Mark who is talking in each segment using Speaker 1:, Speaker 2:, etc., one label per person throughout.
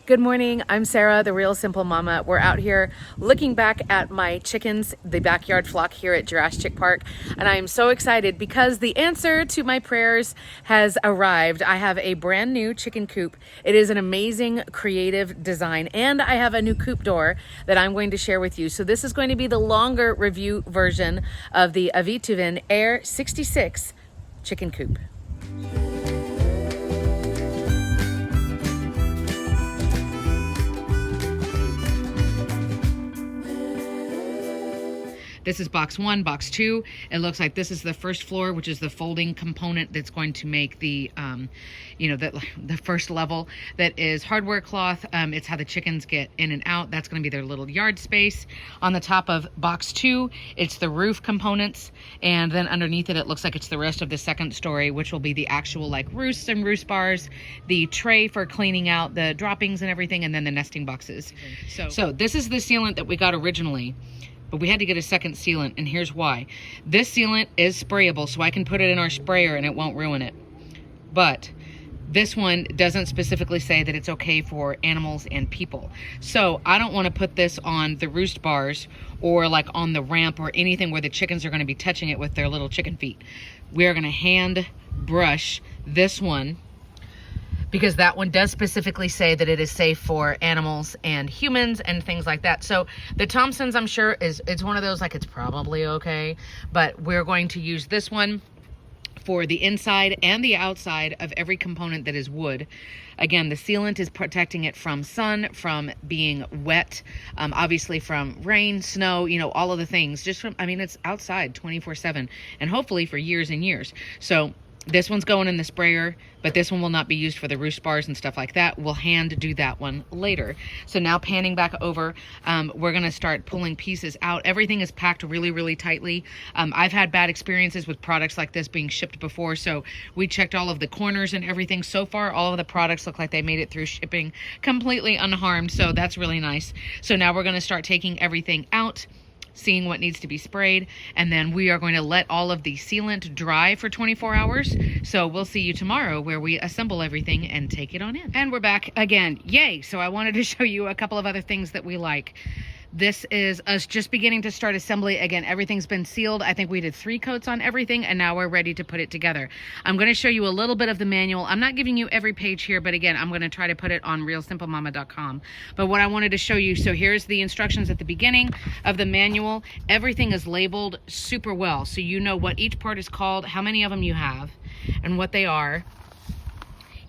Speaker 1: Good morning, I'm Sarah, the Real Simple Mama. We're out here looking back at my chickens, the backyard flock here at Jurassic Park, and I am so excited because the answer to my prayers has arrived. I have a brand new chicken coop. It is an amazing creative design, and I have a new coop door that I'm going to share with you. So this is going to be the longer review version of the Aivituvin AIR66 chicken coop. This is box one, box two. It looks like this is the first floor, which is the folding component that's going to make the, the first level. That is hardware cloth. It's how the chickens get in and out. That's going to be their little yard space. On the top of box two, it's the roof components. And then underneath it, it looks like it's the rest of the second story, which will be the actual like roosts and roost bars, the tray for cleaning out the droppings and everything, and then the nesting boxes. So this is the sealant that we got originally. But we had to get a second sealant, and here's why. This sealant is sprayable, so I can put it in our sprayer and it won't ruin it. But this one doesn't specifically say that it's okay for animals and people. So I don't want to put this on the roost bars or like on the ramp or anything where the chickens are going to be touching it with their little chicken feet. We are going to hand brush this one, because that one does specifically say that it is safe for animals and humans and things like that. So the Thompson's, I'm sure, it's one of those like it's probably okay, but we're going to use this one for the inside and the outside of every component that is wood. Again, the sealant is protecting it from sun, from being wet, obviously from rain, snow, all of the things. Just from, it's outside 24/7 and hopefully for years and years. So this one's going in the sprayer, but this one will not be used for the roost bars and stuff like that. We'll hand do that one later. So now panning back over, we're gonna start pulling pieces out. Everything is packed really, really tightly. I've had bad experiences with products like this being shipped before, so we checked all of the corners and everything. So far, all of the products look like they made it through shipping completely unharmed, so that's really nice. So now we're gonna start taking everything out, seeing what needs to be sprayed, and then we are going to let all of the sealant dry for 24 hours. So we'll see you tomorrow where we assemble everything and take it on in. And we're back again. Yay! So I wanted to show you a couple of other things that we like. This is us just beginning to start assembly. Again, everything's been sealed. I think we did 3 coats on everything, and now we're ready to put it together. I'm going to show you a little bit of the manual. I'm not giving you every page here, but again, I'm going to try to put it on realsimplemama.com. But what I wanted to show you, so here's the instructions at the beginning of the manual. Everything is labeled super well, so you know what each part is called, how many of them you have, and what they are.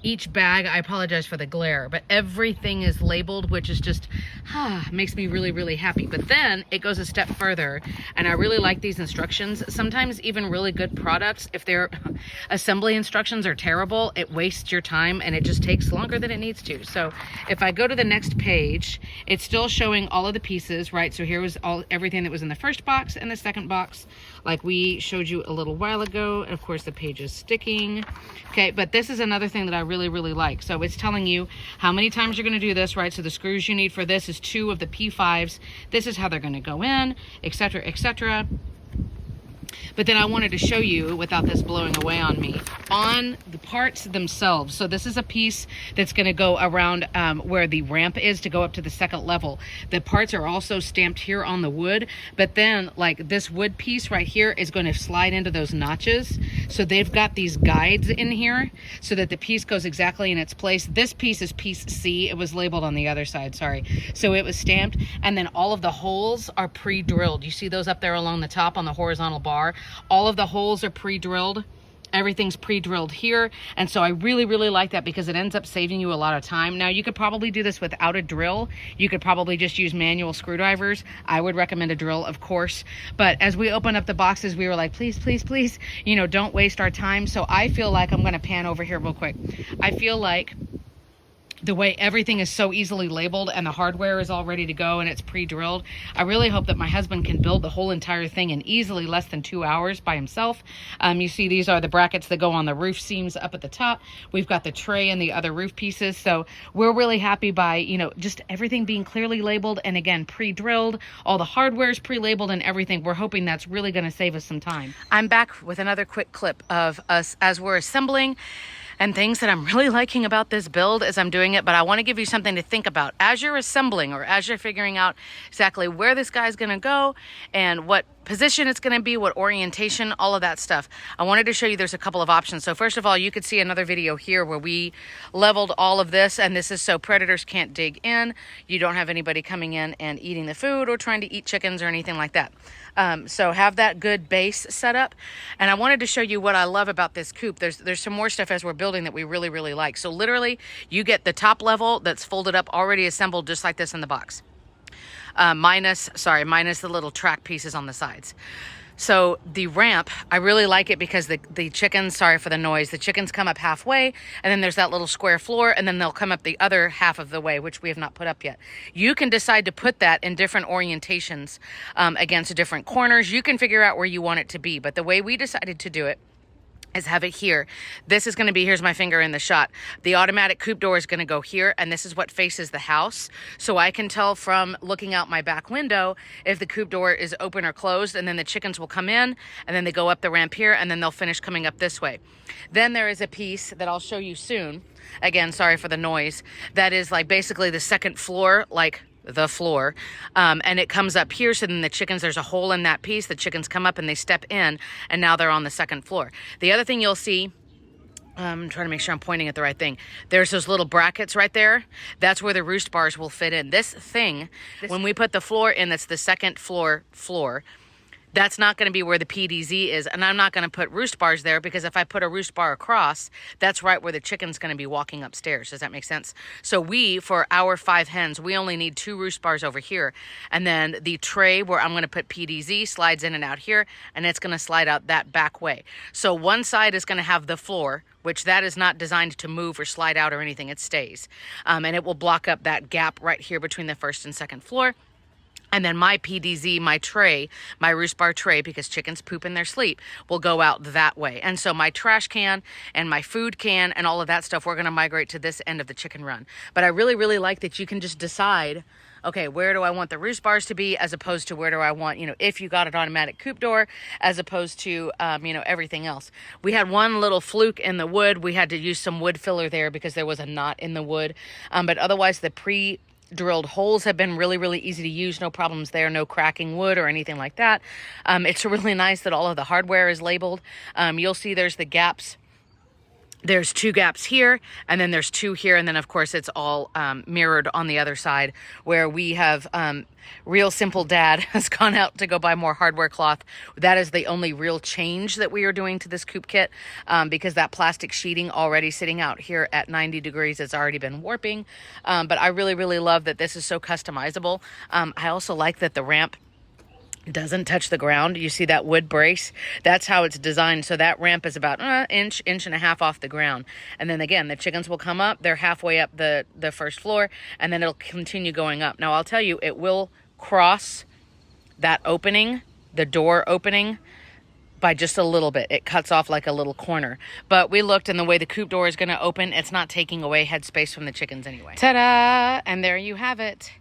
Speaker 1: Each bag, I apologize for the glare, but everything is labeled, which is just makes me really, really happy. But then it goes a step further, and I really like these instructions. Sometimes even really good products, if their assembly instructions are terrible, it wastes your time and it just takes longer than it needs to. So if I go to the next page, it's still showing all of the pieces, right? So here was everything that was in the first box and the second box, like we showed you a little while ago. And of course the page is sticking. Okay, but this is another thing that I really, really like. So it's telling you how many times you're going to do this, right? So the screws you need for this is 2 of the P5s. This is how they're going to go in, etc., etc. But then I wanted to show you, without this blowing away on me, on the parts themselves. So this is a piece that's going to go around where the ramp is to go up to the second level. The parts are also stamped here on the wood, but then like this wood piece right here is going to slide into those notches. So they've got these guides in here so that the piece goes exactly in its place. This piece is piece C. It was labeled on the other side, sorry. So it was stamped, and then all of the holes are pre-drilled. You see those up there along the top on the horizontal bar? All of the holes are pre-drilled. Everything's pre-drilled here, and so I really, really like that because it ends up saving you a lot of time. Now you could probably do this without a drill. You could probably just use manual screwdrivers. I would recommend a drill, of course, but as we opened up the boxes, we were like, please, please, please, don't waste our time. So I feel like, I'm going to pan over here real quick. I feel like the way everything is so easily labeled and the hardware is all ready to go and it's pre-drilled, I really hope that my husband can build the whole entire thing in easily less than 2 hours by himself. You see these are the brackets that go on the roof seams up at the top. We've got the tray and the other roof pieces. So we're really happy by, just everything being clearly labeled and again, pre-drilled. All the hardware is pre-labeled and everything. We're hoping that's really going to save us some time. I'm back with another quick clip of us as we're assembling. And things that I'm really liking about this build as I'm doing it, but I want to give you something to think about as you're assembling or as you're figuring out exactly where this guy's going to go and what position it's going to be, what orientation, all of that stuff. I wanted to show you there's a couple of options. So first of all, you could see another video here where we leveled all of this, and this is so predators can't dig in. You don't have anybody coming in and eating the food or trying to eat chickens or anything like that. So have that good base set up. And I wanted to show you what I love about this coop. There's some more stuff as we're building that we really, really like. So literally you get the top level that's folded up, already assembled just like this in the box. Minus the little track pieces on the sides. So the ramp, I really like it because the chickens, sorry for the noise, the chickens come up halfway, and then there's that little square floor, and then they'll come up the other half of the way, which we have not put up yet. You can decide to put that in different orientations against different corners. You can figure out where you want it to be, but the way we decided to do it is have it here. This is going to be, here's my finger in the shot. The automatic coop door is going to go here, and this is what faces the house. So I can tell from looking out my back window if the coop door is open or closed, and then the chickens will come in, and then they go up the ramp here, and then they'll finish coming up this way. Then there is a piece that I'll show you soon. Again, sorry for the noise. That is like basically the second floor, like the floor, and it comes up here, so then the chickens, there's a hole in that piece, the chickens come up and they step in, and now they're on the second floor. The other thing you'll see, I'm trying to make sure I'm pointing at the right thing, there's those little brackets right there. That's where the roost bars will fit in. This thing, when we put the floor in, that's the second floor, that's not going to be where the PDZ is, and I'm not going to put roost bars there, because if I put a roost bar across, that's right where the chicken's going to be walking upstairs. Does that make sense? So we, for our 5 hens, we only need 2 roost bars over here, and then the tray where I'm going to put PDZ slides in and out here, and it's going to slide out that back way. So one side is going to have the floor, which that is not designed to move or slide out or anything. It stays, and it will block up that gap right here between the first and second floor. And then my PDZ, my tray, my roost bar tray, because chickens poop in their sleep, will go out that way. And so my trash can and my food can and all of that stuff, we're going to migrate to this end of the chicken run. But I really, really like that you can just decide, okay, where do I want the roost bars to be, as opposed to where do I want, if you got an automatic coop door, as opposed to, everything else. We had one little fluke in the wood. We had to use some wood filler there because there was a knot in the wood. But otherwise, the drilled holes have been really, really easy to use. No problems there. No cracking wood or anything like that. It's really nice that all of the hardware is labeled. You'll see there's the gaps. There's 2 gaps here, and then there's 2 here, and then of course it's all mirrored on the other side, where we have real simple dad has gone out to go buy more hardware cloth. That is the only real change that we are doing to this coop kit, because that plastic sheeting already sitting out here at 90 degrees, it's already been warping. But I really, really love that this is so customizable. I also like that the ramp doesn't touch the ground. You see that wood brace? That's how it's designed. So that ramp is about inch and a half off the ground. And then again, the chickens will come up. They're halfway up the first floor, and then it'll continue going up. Now I'll tell you, it will cross that opening, the door opening, by just a little bit. It cuts off like a little corner. But we looked, and the way the coop door is going to open, it's not taking away headspace from the chickens anyway. Ta-da! And there you have it.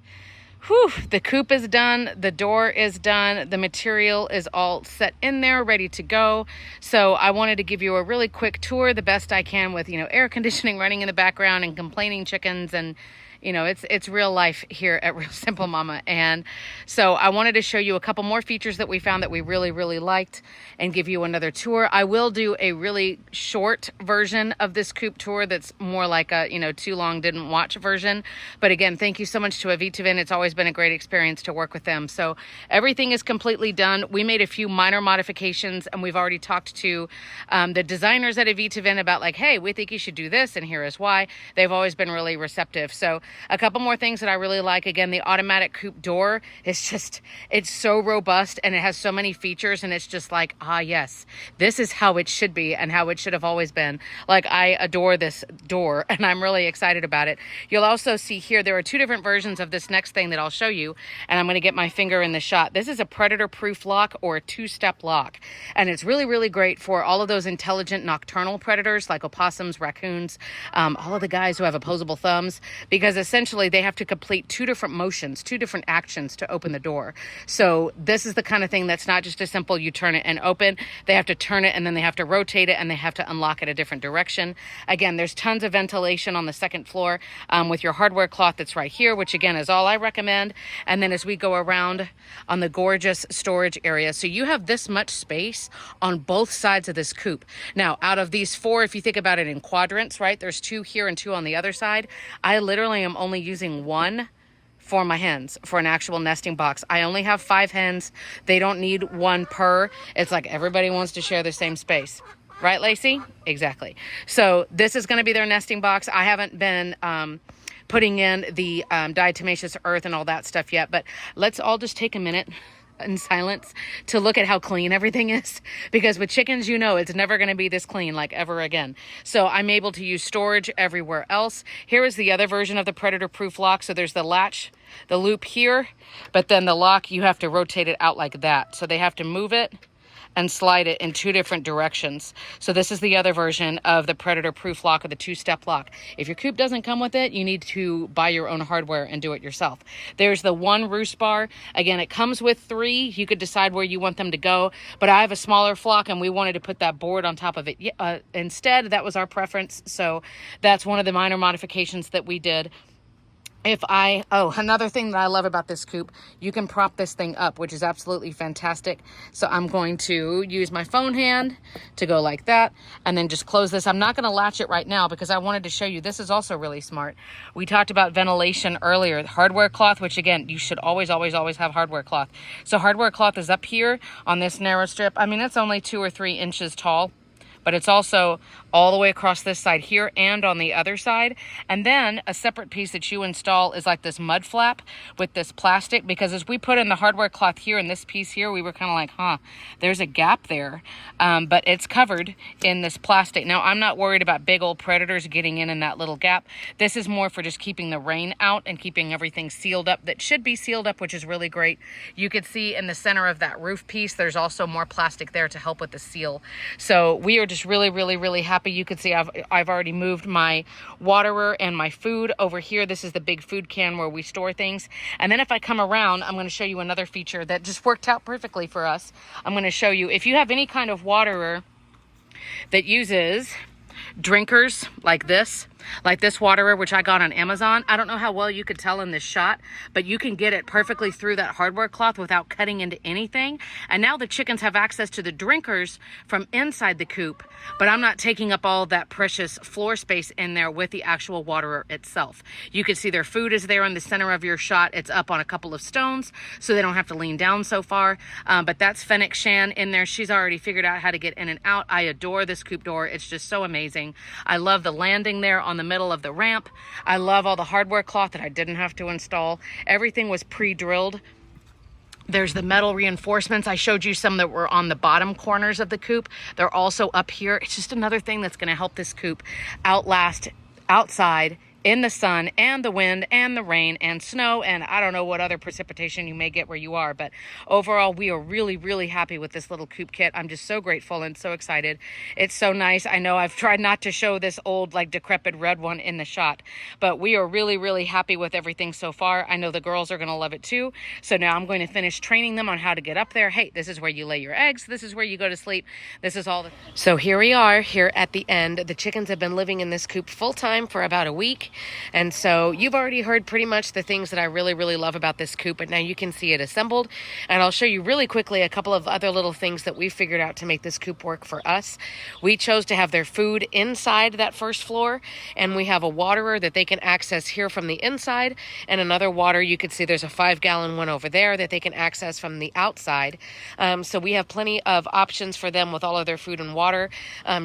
Speaker 1: Whew, the coop is done, the door is done, the material is all set in there, ready to go. So I wanted to give you a really quick tour, the best I can, with, air conditioning running in the background and complaining chickens, and it's real life here at Real Simple Mama. And so I wanted to show you a couple more features that we found that we really, really liked, and give you another tour. I will do a really short version of this coop tour that's more like a, too long didn't watch version. But again, thank you so much to Aivituvin. It's always been a great experience to work with them. So everything is completely done. We made a few minor modifications, and we've already talked to the designers at Aivituvin about, like, hey, we think you should do this, and here is why. They've always been really receptive. So a couple more things that I really like. Again, the automatic coop door is just, it's so robust, and it has so many features, and it's just like, ah, yes, this is how it should be and how it should have always been. Like, I adore this door, and I'm really excited about it. You'll also see here, there are 2 different versions of this next thing that I'll show you, and I'm going to get my finger in the shot. This is a predator-proof lock, or a 2-step lock, and it's really, really great for all of those intelligent nocturnal predators like opossums, raccoons, all of the guys who have opposable thumbs, because because essentially they have to complete two different motions, two different actions to open the door. So this is the kind of thing that's not just a simple you turn it and open. They have to turn it and then they have to rotate it and they have to unlock it a different direction. Again, there's tons of ventilation on the second floor with your hardware cloth that's right here, which again is all I recommend. And then as we go around on the gorgeous storage area, so you have this much space on both sides of this coop. Now, out of these four, if you think about it in quadrants, right, there's two here and two on the other side. I literally am only using one for my hens for an actual nesting box. I only have 5 hens. They don't need one per. It's like everybody wants to share the same space. Right, Lacey? Exactly. So this is going to be their nesting box. I haven't been putting in the diatomaceous earth and all that stuff yet, but let's all just take a minute in silence to look at how clean everything is, because with chickens, you know, it's never going to be this clean like ever again. So I'm able to use storage everywhere else. Here is the other version of the predator proof lock. So there's the latch, the loop here, but then the lock, you have to rotate it out like that. So they have to move it and slide it in 2 different directions. So this is the other version of the predator proof lock, or the 2-step lock. If your coop doesn't come with it, you need to buy your own hardware and do it yourself. There's the 1 roost bar. Again, it comes with 3. You could decide where you want them to go, but I have a smaller flock and we wanted to put that board on top of it instead. That was our preference. So that's one of the minor modifications that we did. Another thing that I love about this coop, you can prop this thing up, which is absolutely fantastic. So I'm going to use my phone hand to go like that and then just close this. I'm not going to latch it right now because I wanted to show you, this is also really smart. We talked about ventilation earlier, hardware cloth, which again, you should always have hardware cloth. So hardware cloth is up here on this narrow strip. I mean, it's only 2 or 3 inches tall, but it's also all the way across this side here and on the other side. And then a separate piece that you install is like this mud flap with this plastic, because as we put in the hardware cloth here and this piece here, we were kind of like, there's a gap there. But it's covered in this plastic. Now, I'm not worried about big old predators getting in that little gap. This is more for just keeping the rain out and keeping everything sealed up that should be sealed up, which is really great. You could see in the center of that roof piece, there's also more plastic there to help with the seal. So we are just really happy. You can see I've already moved my waterer and my food over here. This is the big food can where we store things. And then if I come around, I'm going to show you another feature that just worked out perfectly for us. I'm going to show you, if you have any kind of waterer that uses drinkers like this waterer, which I got on Amazon. I don't know how well you could tell in this shot, but you can get it perfectly through that hardware cloth without cutting into anything. And now the chickens have access to the drinkers from inside the coop, but I'm not taking up all that precious floor space in there with the actual waterer itself. You can see their food is there in the center of your shot. It's up on a couple of stones, so they don't have to lean down so far. But that's Fennec Shan in there. She's already figured out how to get in and out. I adore this coop door. It's just so amazing. I love the landing there on the middle of the ramp. I love all the hardware cloth that I didn't have to install. Everything was pre-drilled. There's the metal reinforcements. I showed you some that were on the bottom corners of the coop. They're also up here. It's just another thing that's going to help this coop outlast outside in the sun and the wind and the rain and snow and I don't know what other precipitation you may get where you are. But overall, we are really happy with this little coop kit. I'm just so grateful and so excited. It's so nice. I know I've tried not to show this old, like, decrepit red one in the shot, but we are really happy with everything so far. I know the girls are going to love it too. So now I'm going to finish training them on how to get up there. Hey, this is where you lay your eggs. This is where you go to sleep. This is all. So here we are here at the end. The chickens have been living in this coop full time for about a week. And so you've already heard pretty much the things that I really love about this coop, but now you can see it assembled. And I'll show you really quickly a couple of other little things that we figured out to make this coop work for us. We chose to have their food inside that first floor, and we have a waterer that they can access here from the inside, and another water, you can see there's a 5-gallon one over there that they can access from the outside. So we have plenty of options for them with all of their food and water.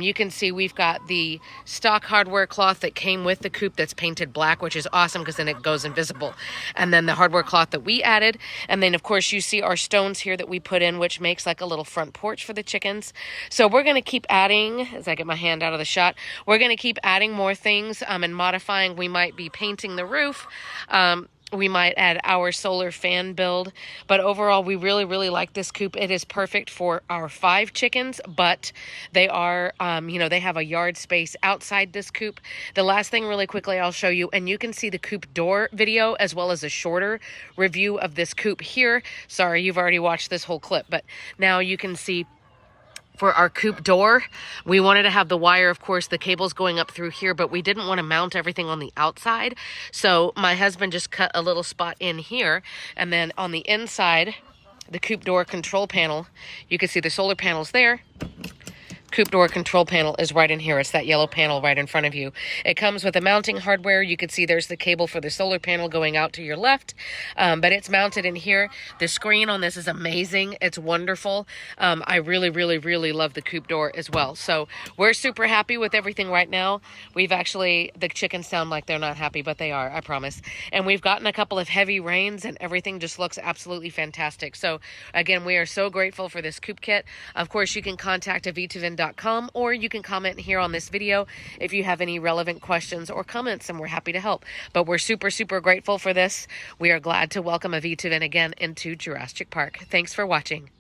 Speaker 1: You can see we've got the stock hardware cloth that came with the coop that's painted black, which is awesome because then it goes invisible. And then the hardware cloth that we added. And then of course you see our stones here that we put in, which makes like a little front porch for the chickens. So we're going to keep adding, as I get my hand out of the shot, we're going to keep adding more things and modifying. We might be painting the roof.
Speaker 2: we might add our solar fan build. But overall, we really, really like this coop. It is perfect for our 5 chickens, but they are, you know, they have a yard space outside this coop. The last thing really quickly I'll show you, and you can see the coop door video as well as a shorter review of this coop here. Sorry, you've already watched this whole clip, but now you can see for our coop door, we wanted to have the wire, of course, the cables going up through here, but we didn't want to mount everything on the outside. So my husband just cut a little spot in here, and then on the inside, the coop door control panel, you can see the solar panels there. Coop door control panel is right in here. It's that yellow panel right in front of you. It comes with the mounting hardware. You can see there's the cable for the solar panel going out to your left, but it's mounted in here. The screen on this is amazing. It's wonderful. I really, really, really love the coop door as well. So we're super happy with everything right now. We've actually, the chickens sound like they're not happy, but they are, I promise. And we've gotten a couple of heavy rains and everything just looks absolutely fantastic. So again, we are so grateful for this coop kit. Of course, you can contact Aivituvin.com, or you can comment here on this video if you have any relevant questions or comments, and we're happy to help. But we're super, super grateful for this. We are glad to welcome Aivituvin again into Jurassic Park. Thanks for watching.